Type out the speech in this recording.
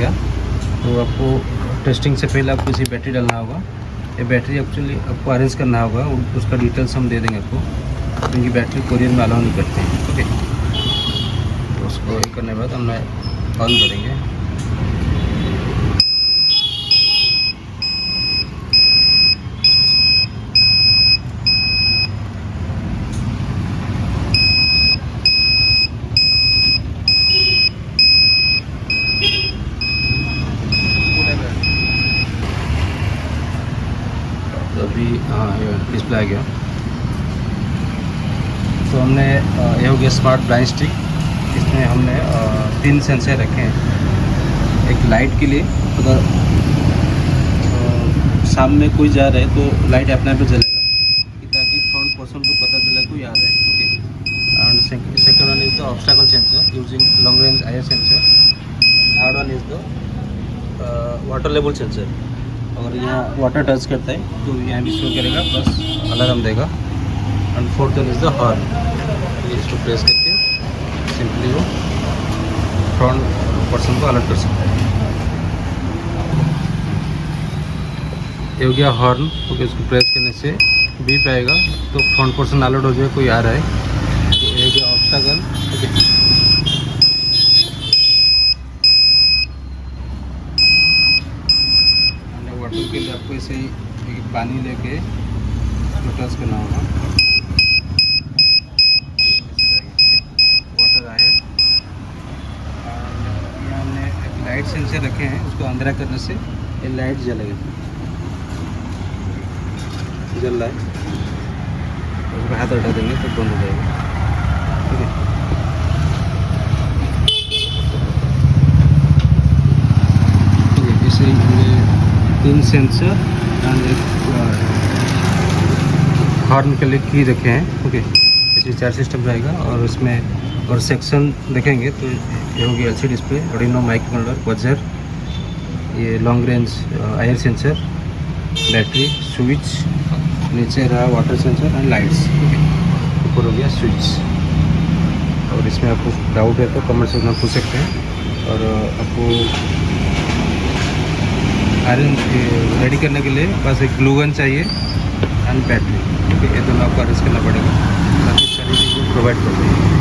गया। तो आपको टेस्टिंग से पहले आपको इसी बैटरी डालना होगा। ये बैटरी एक्चुअली आपको अरेंज करना होगा, उसका डिटेल्स हम दे देंगे आपको, क्योंकि बैटरी कोरियर में अलाउ नहीं करते हैं। ओके, तो उसको ये करने के बाद हम ऑन करेंगे। तो अभी हाँ ये डिस्प्ले आ गया। तो हमने ये हो गया स्मार्ट ब्लाइंड स्टिक। इसमें हमने 3 सेंसर रखे हैं। एक लाइट के लिए, अगर सामने कोई जा रहा है तो लाइट अपने आप जलेगा, ताकि फ्रंट पर्सन को पता चले कोई आ रहा है। Okay, and second one is the obstacle sensor using long range IR sensor. Third one is the water level sensor. अगर यहाँ वाटर टच करता है तो यहाँ भी शो करेगा, प्लस अलार्म देगा। And fourth one is the horn. इसको प्रेस करके सिंपली वो फ्रंट पर्सन को अलर्ट कर सकता है। ये हो गया हॉर्न। ओके, इसको प्रेस करने से बीप आएगा तो फ्रंट पर्सन अलर्ट हो जाए कोई आ रहा है। तो ये हो गया ऑब्स्टैकल। ओके, वाटर के लिए आपको ऐसे ही पानी लेके टच करना होगा। वाटर आए। यहाँ हमने एक लाइट सेंसर रखे हैं, उसको अंदर करने से ये लाइट जलेगा, जल रहा है। उसको हाथ हटा देंगे तो बंद हो जाएगा। ठीक है, जैसे ये 3 सेंसर एंड एक हॉर्न के लिए की रखे हैं। ओके, इसमें 4 सिस्टम रहेगा। और इसमें और सेक्शन देखेंगे तो ये होगी LCD display, Arduino microcontroller, buzzer, ये long range IR sensor, battery, switch, नीचे रहा वाटर सेंसर एंड लाइट्स। ऊपर हो गया स्विच। और इसमें आपको डाउट है तो कमेंट सेक्शन में पूछ सकते हैं। और आपको आयरन रेडी करने के लिए बस एक ग्लू गन चाहिए एंड बैटरी। ओके, ये दोनों आपको अरेंज करना पड़ेगा, बाकी सारी चीज़ें प्रोवाइड कर देंगे।